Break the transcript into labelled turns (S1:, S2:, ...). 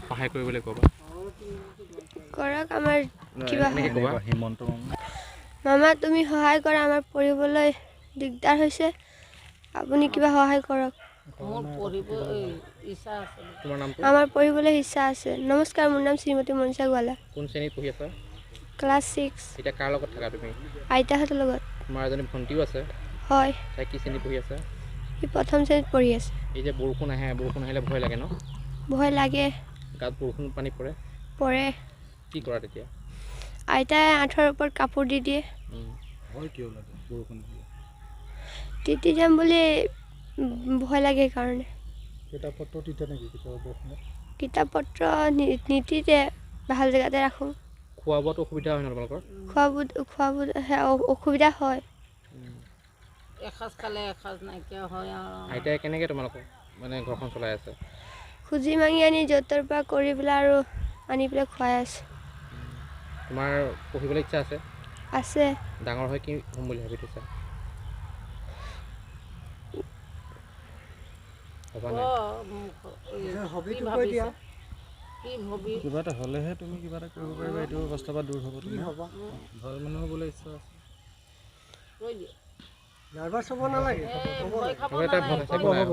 S1: সহায় কৰিবলৈ ক'বা
S2: কৰক আমাৰ কিবা
S1: এনেকৈ ক'বা
S3: হিমন্ত
S2: মামা তুমি সহায় কৰা আমাৰ পঢ়িবলৈ দিগদাৰ হৈছে আপুনি কিবা সহায় কৰক
S4: মোৰ পঢ়িব ইচ্ছা আছে
S1: তোমাৰ নামটো
S2: আমাৰ পঢ়িবলৈ ইচ্ছা আছে নমস্কাৰ মোৰ নাম শ্ৰীমতী মনীষা গোৱালা
S1: কোন শ্ৰেণীত পঢ়ি আছা
S2: ক্লাছ 6
S1: এতিয়া কাৰ লগত থাকা তুমি
S2: আইতাহঁতৰ লগত
S1: তোমাৰ এজনী ভণ্টিও আছে
S2: হয়
S1: তাই কি শ্ৰেণীত পঢ়ি আছে
S2: সি প্ৰথম শ্ৰেণীত পঢ়ি আছে
S1: এই যে বৰষুণ আহিলে ভয় লাগে ন
S2: ভয় লাগে
S1: গাত বৰষুণ পানী পৰে
S2: পৰে
S1: কি কৰা তেতিয়া
S2: আইতাই আঁঠুৱাৰ ওপৰত কাপোৰ দি দিয়ে
S3: হয় কিয় লাগে বৰষুণ দিলে
S2: তিতি যাম বুলি ভয় লাগে কাৰণে
S3: কিতাপ পত্ৰ তিতা নেকি কেতিয়াবা বৰষুণত
S2: কিতাপ পত্ৰ নিতিতে ভাল জেগাতে ৰাখোঁ
S1: খোৱা বোৱাটো অসুবিধা হয় ন তোমালোকৰ
S2: খোৱা অসুবিধা হয়
S4: এসাঁজ খালে এসাঁজ নাইকিয়া হয় আৰু
S1: আইতাই কেনেকৈ তোমালোকক মানে ঘৰখন চলাই আছে
S2: খুজি মাঙি আনি য'তৰ পৰা কৰি পেলাই আৰু আনি পেলাই খুৱাই আছে
S1: তোমাৰ পঢ়িবলৈ ইচ্ছা আছে
S2: আছে
S1: ডাঙৰ হৈ কি হ'ম বুলি ভাবি থৈছা ভবা নাই
S3: কিবা এটা হ'লেহে তুমি কিবা এটা কৰিব পাৰিবা এইটো অৱস্থাৰ পৰা দূৰ হ'ব তুমি ভাল মানুহ হ'বলৈ ইচ্ছা আছে
S4: কৈ দিয়ে
S5: নাৰ্ভাছ হ'ব নালাগে
S4: ভয় খাব
S1: হ'ব এটা
S4: নালাগে
S1: ভয়